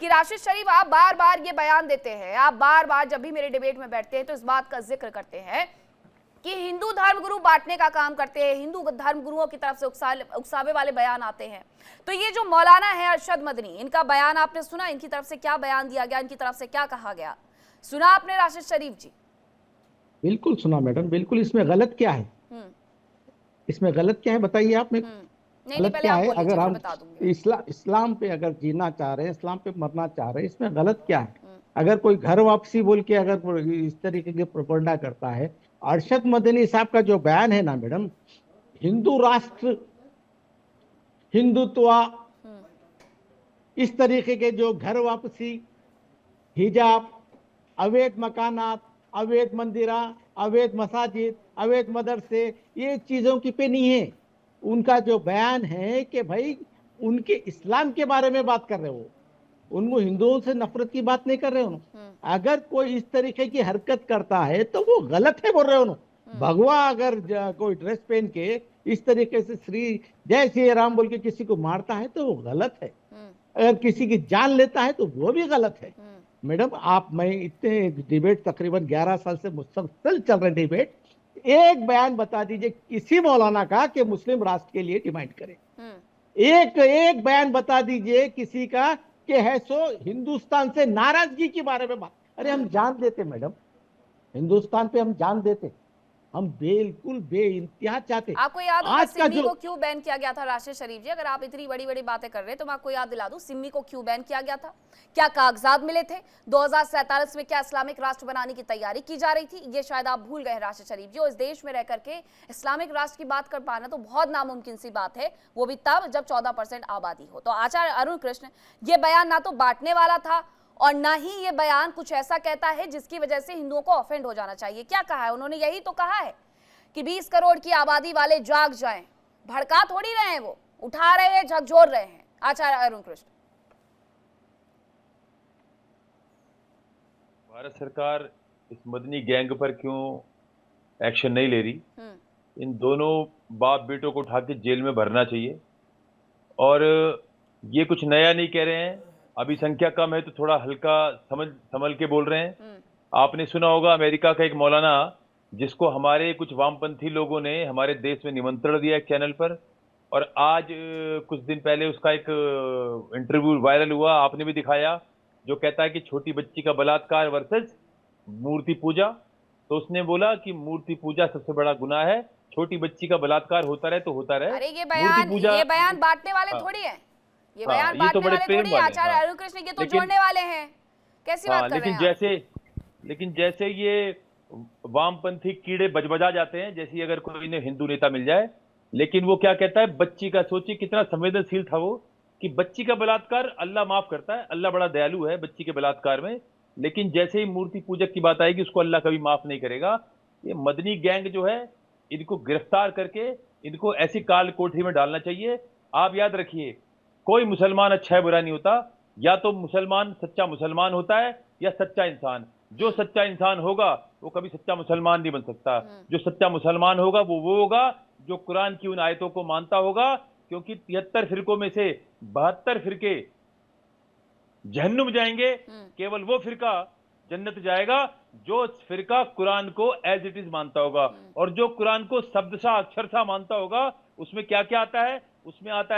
कि राशिद शरीफ आप बार बार ये बयान देते हैं, आप बार बार जब भी मेरे डिबेट में बैठते हैं तो इस बात का जिक्र करते हैं कि हिंदू धर्मगुरु बांटने का काम करते हैं, हिंदू धर्मगुरुओं की तरफ से उकसावे वाले बयान आते हैं। तो ये जो मौलाना है अरशद मदनी, इनका बयान आपने सुना, इनकी तरफ से क्या बयान दिया गया, इनकी तरफ से क्या कहा गया, सुना आपने राशिद शरीफ जी? बिल्कुल सुना मैडम, बिल्कुल। इसमें गलत क्या है? इसमें गलत क्या है बताइए आप मेरे को। नहीं गलत पहले क्या आप है? बोलिए, अगर फिर हम बता दूंगी। इस्लाम पे अगर जीना चाह रहे हैं, इस्लाम पे मरना चाह रहे हैं, इसमें गलत क्या है? अगर कोई घर वापसी बोल के अगर इस तरीके की प्रोपेगेंडा करता है, अरशद मदनी साहब का जो बयान है ना मैडम, हिंदू राष्ट्र, हिंदुत्व, इस तरीके के जो घर वापसी, हिजाब, अवैध मकानात, अवैध मंदिरा, अवैध मसाजिद, अवैध मदरसे, ये चीजों की पे नहीं है। उनका जो बयान है कि भाई उनके इस्लाम के बारे में बात कर रहे हो, उनको हिंदुओं से नफरत की बात नहीं कर रहे हो। अगर कोई इस तरीके की हरकत करता है तो वो गलत है बोल रहे हो। भगवा अगर कोई ड्रेस पहन के इस तरीके से श्री जय श्री राम बोल के किसी को मारता है तो वो गलत है। अगर किसी की जान लेता है तो वो भी गलत है। मैडम आप, मैं इतने डिबेट तकरीबन 11 साल से मुसलसल चल रहे डिबेट, एक बयान बता दीजिए किसी मौलाना का कि मुस्लिम राष्ट्र के लिए डिमांड करे। एक बयान बता दीजिए किसी का कि है सो हिंदुस्तान से नाराजगी के बारे में बात। अरे हम जान देते मैडम, हिंदुस्तान पे हम जान देते, हम बिल्कुल बेइंतहा चाहते। आपको याद होगा आज का सिमी जो को क्यों बैन किया गया था राशिद शरीफ जी? अगर आप इतनी बड़ी बड़ी बातें कर रहे हैं तो मैं आपको याद दिला दूं, सिमी को क्यों बैन किया गया था, क्या कागजात मिले थे, 2047 में क्या इस्लामिक राष्ट्र बनाने की तैयारी की जा रही थी, ये शायद आप भूल गए राशिद शरीफ जी। और इस देश में रह करके इस्लामिक राष्ट्र की बात कर पाना तो बहुत नामुमकिन सी बात है, वो भी तब जब 14% आबादी हो। तो आचार्य अरुण कृष्ण, ये बयान ना तो बांटने वाला था और ना ही ये बयान कुछ ऐसा कहता है जिसकी वजह से हिंदुओं को ऑफेंड हो जाना चाहिए। क्या कहा है उन्होंने? यही तो कहा है कि 20 करोड़ की आबादी वाले जाग जाएं। भड़का थोड़ी रहे हैं, वो उठा रहे हैं, झकझोर रहे हैं। आचार्य अरुण कृष्ण, भारत सरकार इस मदनी गैंग पर क्यों एक्शन नहीं ले रही? इन दोनों बाप बेटों को उठा के जेल में भरना चाहिए। और ये कुछ नया नहीं कह रहे हैं, अभी संख्या कम है तो थोड़ा हल्का संभल के बोल रहे हैं। आपने सुना होगा अमेरिका का एक मौलाना, जिसको हमारे कुछ वामपंथी लोगों ने हमारे देश में निमंत्रण दिया एक चैनल पर, और आज कुछ दिन पहले उसका एक इंटरव्यू वायरल हुआ, आपने भी दिखाया, जो कहता है कि छोटी बच्ची का बलात्कार वर्सेस मूर्ति पूजा। तो उसने बोला कि मूर्ति पूजा सबसे बड़ा गुनाह है, छोटी बच्ची का बलात्कार होता रहे तो होता रहे। अरे ये मूर्ति बयान बांटने वाले हाँ, थोड़ी है, ये हाँ, बयान ये तो बांटने बड़े वाले प्रेम थोड़ी है। वाले आचार्य हाँ। अरुण कृष्ण ये तो जोड़ने वाले हैं। कैसी बात कर रहे हैं आप? लेकिन जैसे ये वामपंथी कीड़े बजबजा जाते हैं, जैसे अगर कोई ने हिंदू नेता मिल जाए, लेकिन वो क्या कहता है, बच्ची का, सोचिए कितना संवेदनशील था वो, कि बच्ची का बलात्कार अल्लाह माफ करता है, अल्लाह बड़ा दयालु है बच्ची के बलात्कार में, लेकिन जैसे ही मूर्ति पूजक की बात आएगी उसको अल्लाह कभी माफ नहीं करेगा। ये मदनी गैंग जो है, इनको गिरफ्तार करके इनको ऐसी काल कोठरी में डालना चाहिए। आप याद रखिए, कोई मुसलमान अच्छा है बुरा नहीं होता, या तो मुसलमान सच्चा मुसलमान होता है या सच्चा इंसान। जो सच्चा इंसान होगा वो कभी सच्चा मुसलमान नहीं बन सकता। जो सच्चा मुसलमान होगा वो होगा जो कुरान की उन आयतों को मानता होगा, क्योंकि 73 फिरकों में से 72 फिरके जहन्नुम जाएंगे, केवल वो फिरका जन्नत जाएगा जो फिरका कुरान को एज इट इज मानता होगा। और जो कुरान को शब्दशः अक्षरशः मानता होगा, उसमें क्या क्या आता है? उसमें आता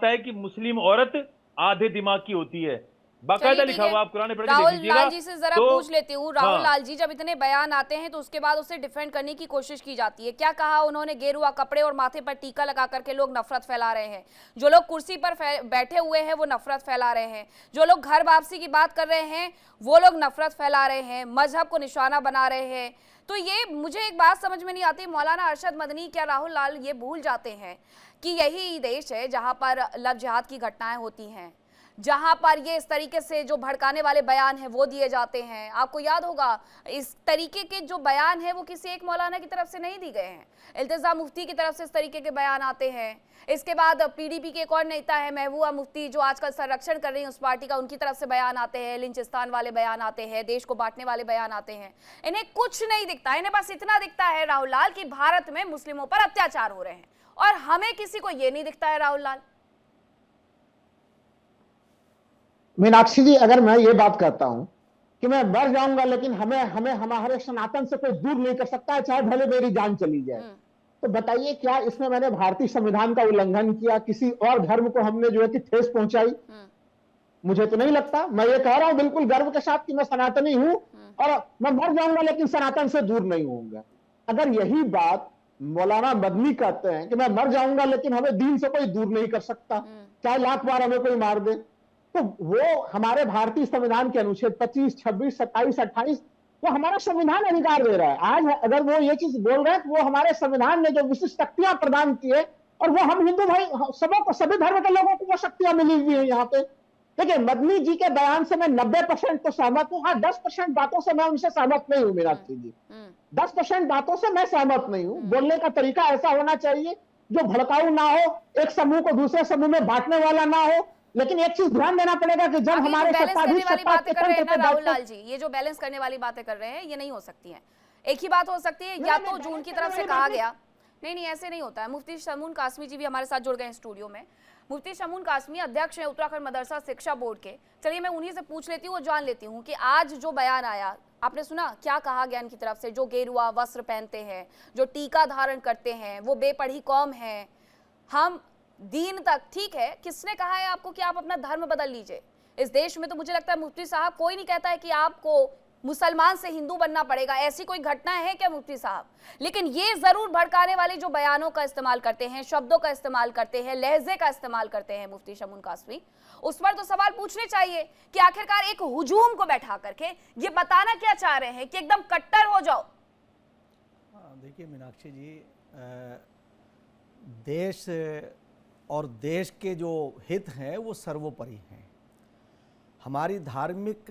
है कि मुस्लिम औरत आधे दिमाग की होती है, बाकायदा लिखा हुआ, आप कुरान पढ़ के देख राहुल लीजिएगा। लाल जी से जरा तो पूछ लेती हूँ। राहुल हाँ, लाल जी, जब इतने बयान आते हैं तो उसके बाद उसे डिफेंड करने की कोशिश की जाती है। क्या कहा उन्होंने? गेरुआ कपड़े और माथे पर टीका लगा करके लोग नफरत फैला रहे हैं, जो लोग कुर्सी पर बैठे हुए हैं वो नफरत फैला रहे हैं, जो लोग घर वापसी की बात कर रहे हैं वो लोग नफरत फैला रहे हैं, मजहब को निशाना बना रहे हैं। तो ये मुझे एक बात समझ में नहीं आती, मौलाना अरशद मदनी, क्या राहुल लाल ये भूल जाते हैं कि यही देश है जहां पर लव जिहाद की घटनाएं होती हैं, जहां पर ये इस तरीके से जो भड़काने वाले बयान हैं वो दिए जाते हैं? आपको याद होगा इस तरीके के जो बयान हैं वो किसी एक मौलाना की तरफ से नहीं दिए गए हैं, इल्तिजा मुफ्ती की तरफ से इस तरीके के बयान आते हैं। इसके बाद पीडीपी के एक और नेता है महबूबा मुफ्ती, जो आजकल संरक्षण कर रही है उस पार्टी का, उनकी तरफ से बयान आते हैं, लिंचिस्तान वाले बयान आते हैं, देश को बांटने वाले बयान आते हैं। इन्हें कुछ नहीं दिखता, इन्हें बस इतना दिखता है राहुल लाल कि भारत में मुस्लिमों पर अत्याचार हो रहे हैं, और हमें किसी को ये नहीं दिखता है राहुल लाल। मीनाक्षी जी, अगर मैं ये बात करता हूं कि मैं मर जाऊंगा लेकिन हमें हमें हमारे सनातन से कोई दूर नहीं कर सकता है, चाहे भले मेरी जान चली जाए, तो बताइए क्या इसमें मैंने भारतीय संविधान का उल्लंघन किया, किसी और धर्म को हमने जो है कि ठेस पहुंचाई? मुझे तो नहीं लगता। मैं ये कह रहा हूं बिल्कुल गर्व के साथ कि मैं सनातनी हूं और मैं मर जाऊंगा लेकिन सनातन से दूर नहीं होऊंगा। अगर यही बात मौलाना मदनी कहते हैं कि मैं मर जाऊंगा लेकिन हमें दीन से कोई दूर नहीं कर सकता, चाहे लाख बार हमें कोई मार दे, तो वो हमारे भारतीय संविधान के अनुच्छेद 25, 26, 27, 28 वो हमारा संविधान अधिकार दे रहा है। आज अगर वो ये चीज बोल रहे हैं तो वो हमारे संविधान ने जो विशिष्ट शक्तियां प्रदान की है, और वो हम हिंदू भाई सबों को, सभी धर्म के लोगों को वो शक्तियां मिली हुई है यहाँ पे। देखिए, मदनी जी के बयान से मैं 90% तो सहमत हूँ। हाँ, 10% बातों से मैं उनसे सहमत नहीं हूँ मीनाक्षी जी। 10% बातों से मैं सहमत नहीं हूँ। बोलने का तरीका ऐसा होना चाहिए जो भड़काऊ ना हो, एक समूह को दूसरे समूह में बांटने वाला ना हो। लेकिन एक चीज ध्यान देना पड़ेगा कि जब हमारे सत्ताधीश सत्ता के तंत्र पे राहुल लाल जी, ये जो बैलेंस करने वाली बातें कर रहे हैं ये नहीं हो सकती हैं। एक ही बात हो सकती है, या तो जो उनकी तरफ से कहा गया, नहीं ऐसे नहीं होता है। मुफ्ती शमून कासमी जी भी हमारे साथ जुड़ गए स्टूडियो में। मुफ्ती शमून कासमी अध्यक्ष हैं उत्तराखंड मदरसा शिक्षा बोर्ड के। चलिए मैं उन्हीं से पूछ लेती हूँ और जान लेती हूँ कि आज जो बयान आया, आपने सुना क्या कहा गया इनकी तरफ से? जो गेरुआ वस्त्र पहनते हैं, जो टीका धारण करते हैं, वो बेपढ़ी कौम है, हम दीन तक, ठीक है, किसने कहा है आपको कि आप अपना धर्म बदल लीजिए? इस देश में तो मुझे लगता है मुफ्ती साहब कोई नहीं कहता है कि आपको मुसलमान से हिंदू बनना पड़ेगा, ऐसी कोई घटना है क्या मुफ्ती साहब? लेकिन ये जरूर भड़काने वाले जो बयानों का इस्तेमाल करते हैं, शब्दों का इस्तेमाल करते हैं, लहजे का इस्तेमाल करते हैं मुफ्ती शमून कासमी, उस पर तो सवाल पूछने चाहिए कि आखिरकार एक हुजूम को बैठा करके ये बताना क्या चाह रहे हैं कि एकदम कट्टर हो जाओ? देखिए मीनाक्षी जी, देश और देश के जो हित हैं वो सर्वोपरि हैं। हमारी धार्मिक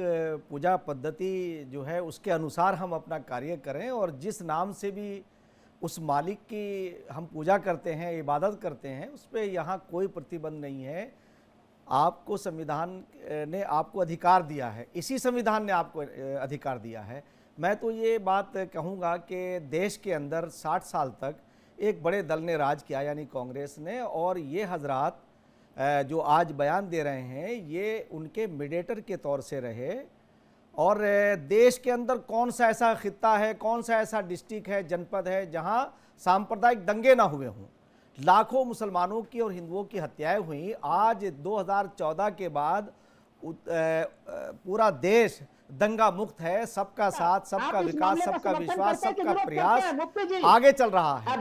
पूजा पद्धति जो है उसके अनुसार हम अपना कार्य करें, और जिस नाम से भी उस मालिक की हम पूजा करते हैं, इबादत करते हैं, उस पर यहाँ कोई प्रतिबंध नहीं है। आपको संविधान ने आपको अधिकार दिया है, इसी संविधान ने आपको अधिकार दिया है। मैं तो ये बात कहूँगा कि देश के अंदर 60 साल तक एक बड़े दल ने राज किया, यानी कांग्रेस ने, और ये हजरात जो आज बयान दे रहे हैं ये उनके मीडिएटर के तौर से रहे। और देश के अंदर कौन सा ऐसा खित्ता है, कौन सा ऐसा डिस्ट्रिक्ट है, जनपद है जहां सांप्रदायिक दंगे ना हुए हों? लाखों मुसलमानों की और हिंदुओं की हत्याएं हुई। आज 2014 के बाद पूरा देश दंगा मुक्त है। सबका साथ, सबका विकास, सबका विश्वास, सबका प्रयास आगे चल रहा है।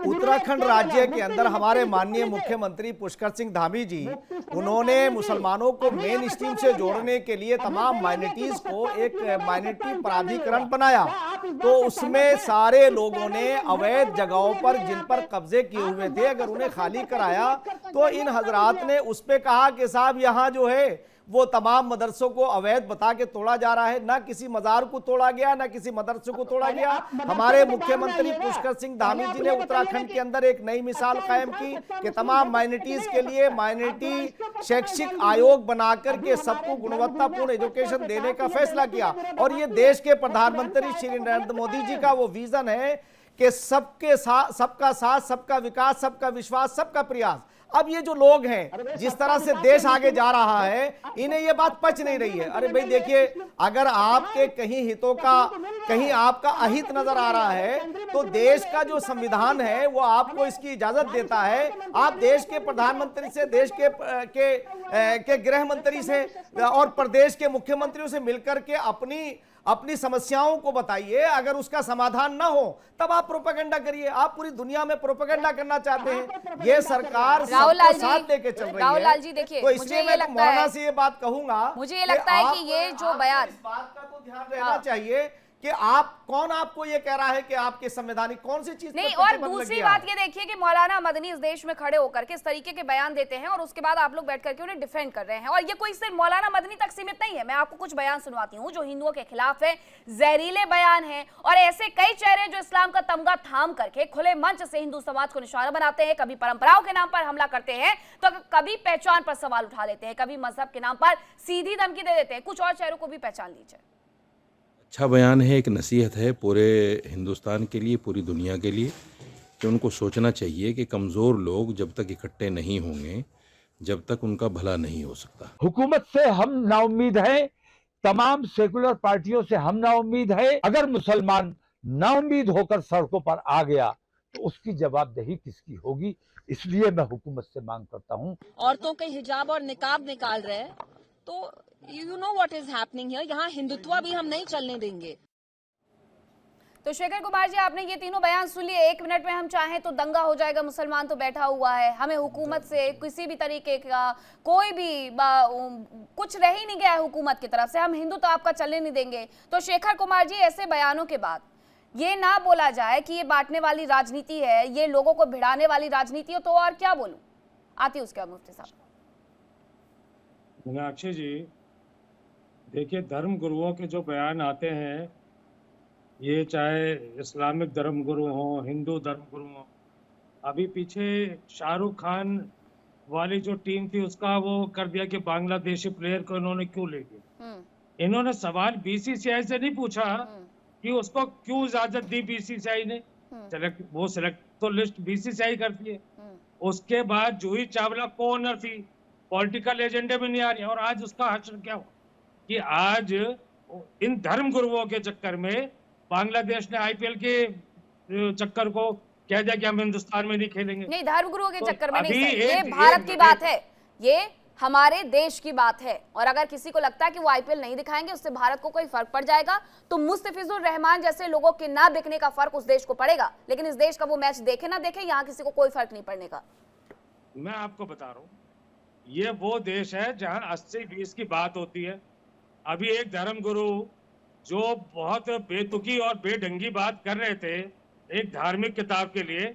उत्तराखंड राज्य के अंदर हमारे माननीय मुख्यमंत्री पुष्कर सिंह धामी जी, उन्होंने मुसलमानों को मेन स्ट्रीम से जोड़ने के लिए तमाम माइनॉरिटीज को एक माइनॉरिटी प्राधिकरण बनाया, तो उसमें सारे लोगों ने अवैध जगहों पर जिन पर कब्जे किए हुए थे, अगर उन्हें खाली कराया तो इन हजरात ने उस पर कहा कि साहब यहाँ जो है वो तमाम मदरसों को अवैध बता के तोड़ा जा रहा है। ना किसी मजार को तोड़ा गया, ना किसी मदरसे को तोड़ा गया। हमारे मुख्यमंत्री पुष्कर सिंह धामी जी ने उत्तराखंड के अंदर एक नई मिसाल कायम की कि तमाम माइनॉरिटीज के लिए माइनॉरिटी शैक्षिक आयोग बनाकर के सबको गुणवत्तापूर्ण एजुकेशन देने का फैसला किया। और ये देश के प्रधानमंत्री श्री नरेंद्र मोदी जी का वो विजन है कि सबके साथ, सबका साथ, सबका विकास, सबका विश्वास, सबका प्रयास। अब ये जो लोग हैं, जिस तरह से देश आगे जा रहा है, इन्हें ये बात पच नहीं रही है। अरे भाई देखिए, अगर आपके कहीं हितों का, कहीं आपका अहित नजर आ रहा है तो देश का जो संविधान है वो आपको इसकी इजाजत देता है। आप देश के प्रधानमंत्री से, देश के गृह मंत्री से और प्रदेश के मुख्यमंत्रियों से मिलकर के अपनी समस्याओं को बताइए। अगर उसका समाधान ना हो तब आप प्रोपेगेंडा करिए। आप पूरी दुनिया में प्रोपेगेंडा करना चाहते हैं, ये सरकार सबको साथ लेके चल रही है। राहुल लाल जी देखिए, तो इसलिए मैं मौलाना से ये बात कहूंगा, मुझे ये लगता है कि ये जो बयान, इस बात का तो ध्यान रहना चाहिए कि आप कौन, आपको ये कह रहा है कि आपके संवैधानिक कौन सी चीज नहीं। और दूसरी बात ये देखिए कि मौलाना मदनी इस देश में खड़े होकर के इस तरीके के बयान देते हैं और उसके बाद आप लोग बैठ करके उन्हें डिफेंड कर रहे हैं। और ये कोई सिर्फ मौलाना मदनी तक सीमित नहीं है। मैं आपको कुछ बयान सुनवाती हूँ जो हिंदुओं के खिलाफ है, जहरीले बयान हैं, और ऐसे कई चेहरे जो इस्लाम का तमगा थाम करके खुले मंच से हिंदू समाज को निशाना बनाते हैं। कभी परंपराओं के नाम पर हमला करते हैं तो कभी पहचान पर सवाल उठा लेते हैं, कभी मजहब के नाम पर सीधी धमकी दे देते हैं। कुछ और चेहरों को भी पहचान लीजिए। अच्छा बयान है, एक नसीहत है पूरे हिंदुस्तान के लिए, पूरी दुनिया के लिए, कि उनको सोचना चाहिए कि कमज़ोर लोग जब तक इकट्ठे नहीं होंगे जब तक उनका भला नहीं हो सकता। हुकूमत से हम नाउम्मीद हैं, तमाम सेकुलर पार्टियों से हम नाउम्मीद है। अगर मुसलमान नाउम्मीद होकर सड़कों पर आ गया तो उसकी जवाबदेही किसकी होगी? इसलिए मैं हुकूमत से मांग करता हूं। औरतों के हिजाब और निकाब निकाल रहे हैं, तो you know what is happening here. यहाँ हिंदुत्व भी हम नहीं चलने देंगे। तो शेखर कुमार जी, आपने ये तीनों बयान सुन लिए। 1 मिनट में हम चाहें तो दंगा हो जाएगा, मुसलमान तो बैठा हुआ है, हमें हुकूमत से किसी भी तरीके का कोई भी कुछ रह ही नहीं गया है हुकूमत की तरफ से, हम हिंदू तो आपका चलने नहीं देंगे। तो शेखर कुमार जी, ऐसे बयानों के बाद ये ना बोला जाए कि ये बांटने वाली राजनीति है, ये लोगों को भिड़ाने वाली राजनीति है, तो और क्या बोलूं? आती उसके बाद मुफ्ती साहब। मीनाक्षी जी, देखिए, धर्म गुरुओं के जो बयान आते हैं, ये चाहे इस्लामिक धर्म गुरु हो, हिंदू धर्म गुरु हो, अभी पीछे शाहरुख खान वाली जो टीम थी उसका वो कर दिया कि बांग्लादेशी प्लेयर को इन्होंने क्यों ले गए। इन्होंने सवाल बीसीसीआई से नहीं पूछा कि उसको क्यों इजाजत दी बीसीसीआई ने। सिलेक्ट तो लिस्ट बीसीसीआई करती है। उसके बाद जूही चावला को ओनर थी, पॉलिटिकल एजेंडे में नहीं आ रही। और आज उसका हश्र क्या हुआ कि आज इन धर्म गुरुओं के चक्कर में बांग्लादेश ने आईपीएल के चक्कर को कह दिया कि हम हिंदुस्तान में नहीं खेलेंगे। नहीं, धर्मगुरुओं के चक्कर में नहीं सर, ये एक भारत की बात है, ये हमारे देश की बात है। और अगर किसी को लगता है कि वो आईपीएल नहीं दिखाएंगे उससे भारत को कोई फर्क पड़ जाएगा, तो मुस्तफिजुर रहमान जैसे लोगों के ना बिकने का फर्क उस देश को पड़ेगा। लेकिन इस देश का वो मैच देखे ना देखे, यहाँ किसी को कोई फर्क नहीं पड़ने का। मैं आपको बता रहा हूँ, ये वो देश है जहाँ 80-20 की बात होती है। अभी एक धर्म गुरु जो बहुत बेतुकी और बेढंगी बात कर रहे थे एक धार्मिक किताब के लिए,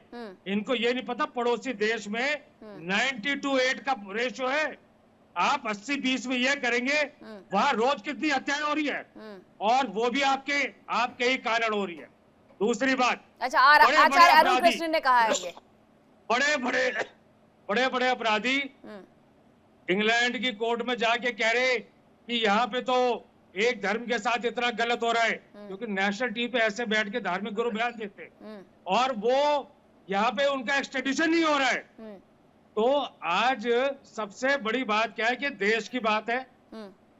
इनको ये नहीं पता पड़ोसी देश में 90-8 का रेशियो है। आप 80-20 में ये करेंगे, वहां रोज कितनी हत्याएं हो रही है, और वो भी आपके ही कारण हो रही है। दूसरी बात, अच्छा, आचार्य अरुण कृष्ण ने कहा है ये बड़े बड़े अपराधी इंग्लैंड की कोर्ट में जाके कह रहे कि यहाँ पे तो एक धर्म के साथ इतना गलत हो रहा है, क्योंकि नेशनल टीवी पे ऐसे बैठ के धार्मिक गुरु बयान देते और वो यहाँ पे उनका एक्सट्रेडिशन नहीं हो रहा है। तो आज सबसे बड़ी बात क्या है कि देश की बात है।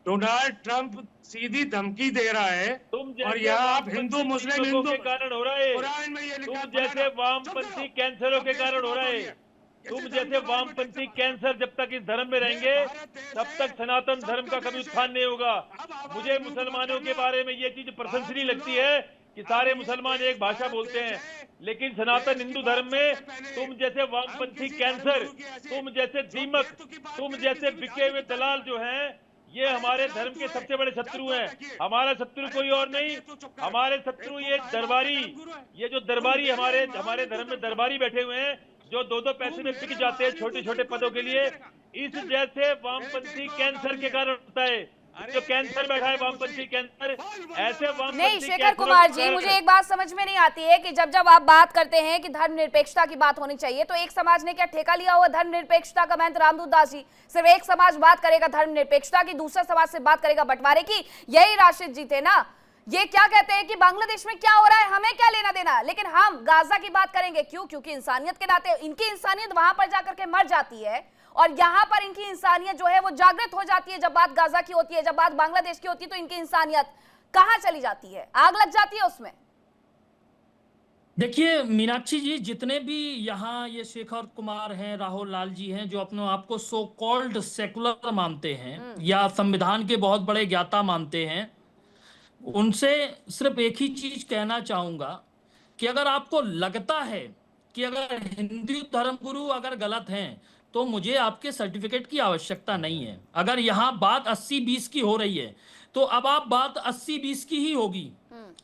डोनाल्ड ट्रंप सीधी धमकी दे रहा है, और यहाँ आप हिंदू मुस्लिम के कारण हो रहा है, कुरान में ये लिखा, तुम जैसे वामपंथी कैंसरों के कारण हो रहा है। तुम जैसे वामपंथी कैंसर जब तक इस धर्म में रहेंगे तब तक सनातन धर्म का कभी उत्थान नहीं होगा। मुझे मुसलमानों के बारे में ये चीज प्रशंसनीय लगती है कि सारे मुसलमान एक भाषा बोलते हैं, लेकिन सनातन हिंदू धर्म में तुम जैसे वामपंथी कैंसर, तुम जैसे दीमक, तुम जैसे बिके हुए दलाल जो हैं, ये हमारे धर्म के सबसे बड़े शत्रु हैं। हमारा शत्रु कोई और नहीं, हमारे शत्रु ये दरबारी, ये जो दरबारी हमारे धर्म में दरबारी बैठे हुए हैं, जो 2-2 पैसे में बिक जाते हैं छोटे छोटे पदों के लिए। इस जैसे वामपंथी कैंसर के कारण होता है, जो कैंसर बैठा है वामपंथी कैंसर, ऐसे वामपंथी नहीं शेखर कुमार जी, मुझे एक बात समझ में नहीं आती है कि जब आप बात करते हैं कि धर्मनिरपेक्षता की बात होनी चाहिए, तो एक समाज ने क्या ठेका लिया हुआ धर्मनिरपेक्षता का? महंत रामदूत दास जी, सिर्फ एक समाज बात करेगा धर्मनिरपेक्षता की, दूसरा समाज से बात करेगा बंटवारे की। यही राशिद जी थे ना, ये क्या कहते हैं कि बांग्लादेश में क्या हो रहा है हमें क्या लेना देना, लेकिन हम गाजा की बात करेंगे। क्यों? क्योंकि इंसानियत के नाते इनकी इंसानियत वहां पर जाकर के मर जाती है, और यहाँ पर इनकी इंसानियत जो है वो जागृत हो जाती है। जब बात गाजा की होती है, जब बात बांग्लादेश की होती है, तो इनकी इंसानियत कहाँ चली जाती है? आग लग जाती है उसमें। देखिए मीनाक्षी जी, जितने भी यहाँ ये शेखर कुमार हैं, राहुल लाल जी हैं, जो अपने आप को सो कॉल्ड सेकुलर मानते हैं या संविधान के बहुत बड़े ज्ञाता मानते हैं, उनसे सिर्फ एक ही चीज कहना चाहूंगा कि अगर आपको लगता है कि अगर हिंदू धर्मगुरु अगर गलत हैं तो मुझे आपके सर्टिफिकेट की आवश्यकता नहीं है। अगर यहाँ बात 80-20 की हो रही है तो अब आप बात 80-20 की ही होगी।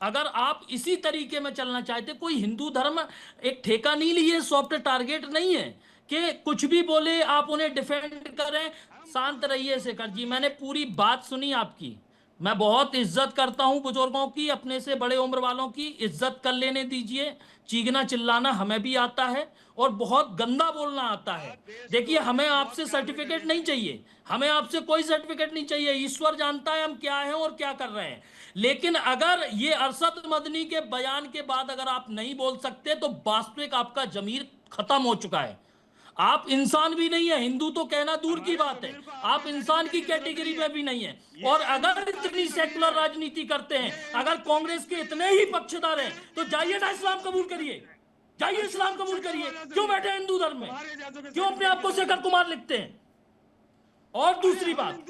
अगर आप इसी तरीके में चलना चाहते, कोई हिंदू धर्म एक ठेका नहीं लिए, सॉफ्ट टारगेट नहीं है कि कुछ भी बोले आप उन्हें डिफेंड करें। शांत रहिए शेखर जी, मैंने पूरी बात सुनी आपकी। मैं बहुत इज्जत करता हूं बुजुर्गों की, अपने से बड़े उम्र वालों की इज्जत कर लेने दीजिए। चीखना चिल्लाना हमें भी आता है और बहुत गंदा बोलना आता है। देखिए, हमें आपसे सर्टिफिकेट नहीं चाहिए, हमें आपसे कोई सर्टिफिकेट नहीं चाहिए। ईश्वर जानता है हम क्या हैं और क्या कर रहे हैं। लेकिन अगर ये अरशद मदनी के बयान के बाद अगर आप नहीं बोल सकते तो वास्तविक आपका जमीर खत्म हो चुका है। आप इंसान भी नहीं है, हिंदू तो कहना दूर की बात है, आप इंसान की कैटेगरी में भी नहीं है। और अगर इतनी सेकुलर राजनीति करते हैं, अगर कांग्रेस के इतने ही पक्षधर हैं, तो जाइए ना इस्लाम कबूल करिए, जाइए इस्लाम कबूल करिए। क्यों बैठे हैं हिंदू धर्म में? क्यों अपने आप को शेखर कुमार लिखते हैं? और दूसरी बात,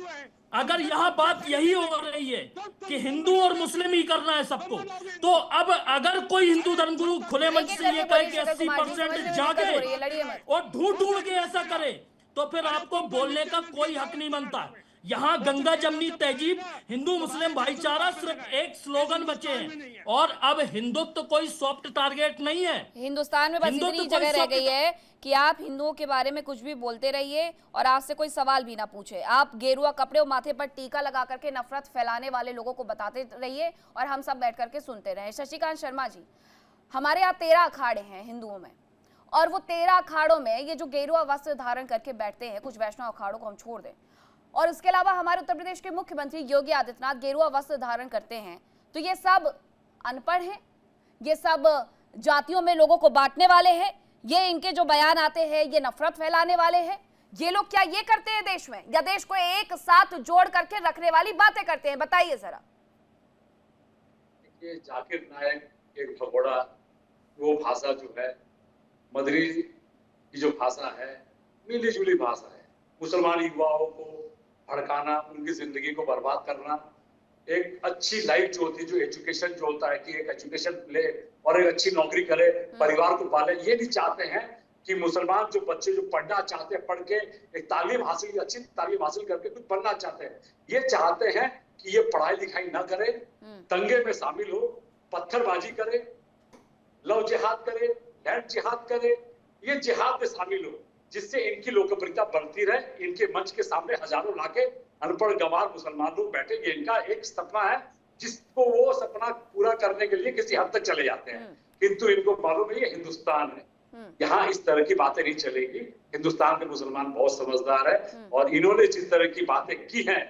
अगर यहाँ बात यही हो रही है कि हिंदू और मुस्लिम ही करना है सबको, तो अब अगर कोई हिंदू धर्मगुरु खुले मंच से ये कहे कि 80% जागे और ढूंढ ढूंढ के ऐसा करे, तो फिर आपको बोलने का कोई हक नहीं बनता। यहाँ गंगा जमनी तहजीब, हिंदू मुस्लिम भाईचारा सिर्फ एक स्लोगन बचे हैं, और अब हिंदुत्व कोई सॉफ्ट टारगेट नहीं है। हिंदुस्तान में बस इतनी जगह रह गई है कि आप हिंदुओं के बारे में कुछ भी बोलते रहिए और आपसे कोई सवाल भी ना पूछे। आप गेरुआ कपड़े और माथे पर टीका लगा करके नफरत फैलाने वाले लोगों को बताते रहिए और हम सब बैठ करके सुनते रहे। शशिकांत शर्मा जी, हमारे यहाँ 13 अखाड़े हैं हिंदुओं में, और वो 13 अखाड़ों में ये जो गेरुआ वस्त्र धारण करके बैठते हैं, कुछ वैष्णव अखाड़ों को हम छोड़ दें, और उसके अलावा हमारे उत्तर प्रदेश के मुख्यमंत्री योगी आदित्यनाथ गेरुआ वस्त्र धारण करते हैं, तो ये सब अनपढ़ हैं, ये सब जातियों में लोगों को बांटने वाले हैं, ये इनके जो बयान आते हैं ये नफरत फैलाने वाले हैं। ये लोग क्या ये करते हैं देश में, या देश को एक साथ जोड़ करके रखने वाली बातें करते हैं? बताइए जरा। जाकिर नायक एक भगोड़ा, वो भाषा जो है मदरी की जो भाषा है, मिली जुली भाषा है। मुसलमान युवाओं को भड़काना, उनकी जिंदगी को बर्बाद करना, एक अच्छी लाइफ जो होती है, जो एजुकेशन जो होता है कि एक एजुकेशन ले और एक अच्छी नौकरी करे, परिवार को पाले, ये नहीं चाहते हैं कि मुसलमान जो बच्चे जो पढ़ना चाहते हैं, पढ़ के एक तालीम हासिल, अच्छी तालीम हासिल करके कुछ बनना चाहते हैं, ये चाहते हैं कि ये पढ़ाई लिखाई ना करे, दंगे में शामिल हो, पत्थरबाजी करे, लव जिहाद करे, लैंड जिहाद करे, ये जिहाद में शामिल हो, जिससे इनकी लोकप्रियता बढ़ती रहे। इनके मंच के सामने हजारों लाके अनपढ़ गंवार मुसलमान लोग बैठे, ये इनका एक सपना है, जिसको वो सपना पूरा करने के लिए किसी हद तक चले जाते हैं, किंतु इनको मालूम है ये हिंदुस्तान है, यहाँ इस तरह की बातें नहीं चलेगी। हिंदुस्तान के मुसलमान बहुत समझदार है, और इन्होंने जिस तरह की बातें की हैं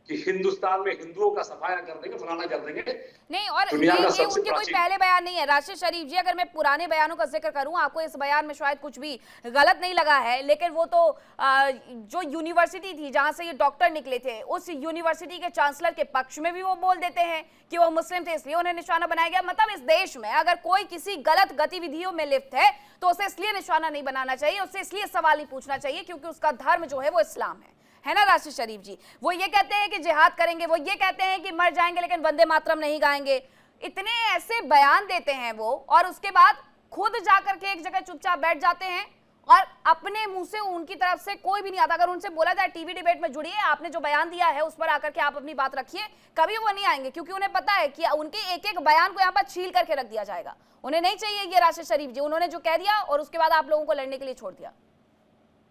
कि हिंदुस्तान में हिंदुओं का सफाया कर देंगे, फलाना कर देंगे, नहीं। और ये उनके कोई पहले बयान नहीं है। राशिद शरीफ जी, अगर मैं पुराने बयानों का जिक्र करूं, आपको इस बयान में शायद कुछ भी गलत नहीं लगा है, लेकिन वो तो जो यूनिवर्सिटी थी जहां से ये डॉक्टर निकले थे, उस यूनिवर्सिटी के चांसलर के पक्ष में भी वो बोल देते हैं कि वो मुस्लिम थे इसलिए उन्हें निशाना बनाया गया। मतलब इस देश में अगर कोई किसी गलत गतिविधियों में लिप्त है तो उसे इसलिए निशाना नहीं बनाना चाहिए, उससे इसलिए सवाल नहीं पूछना चाहिए क्योंकि उसका धर्म जो है वो इस्लाम है ना राशिद शरीफ जी? वो ये कहते हैं कि जिहाद करेंगे, वो ये कहते हैं कि मर जाएंगे लेकिन वंदे मातरम नहीं गाएंगे। इतने ऐसे बयान देते हैं वो, और उसके बाद खुद जाकर के एक जगह चुपचाप बैठ जाते हैं और अपने मुंह से उनकी तरफ से कोई भी नहीं आता। अगर उनसे बोला जाए टीवी डिबेट में जुड़िए, आपने जो बयान दिया है उस पर आकर के आप अपनी बात रखिए, कभी वो नहीं आएंगे, क्योंकि उन्हें पता है कि उनके एक एक बयान को यहाँ पर छील करके रख दिया जाएगा। उन्हें नहीं चाहिए ये राशिद शरीफ जी, उन्होंने जो कह दिया और उसके बाद आप लोगों को लड़ने के लिए छोड़ दिया।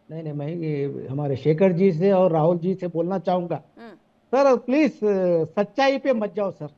नहीं, मैं ये हमारे शेखर जी से और राहुल जी से बोलना चाहूंगा, सर प्लीज सच्चाई पे मत जाओ सर।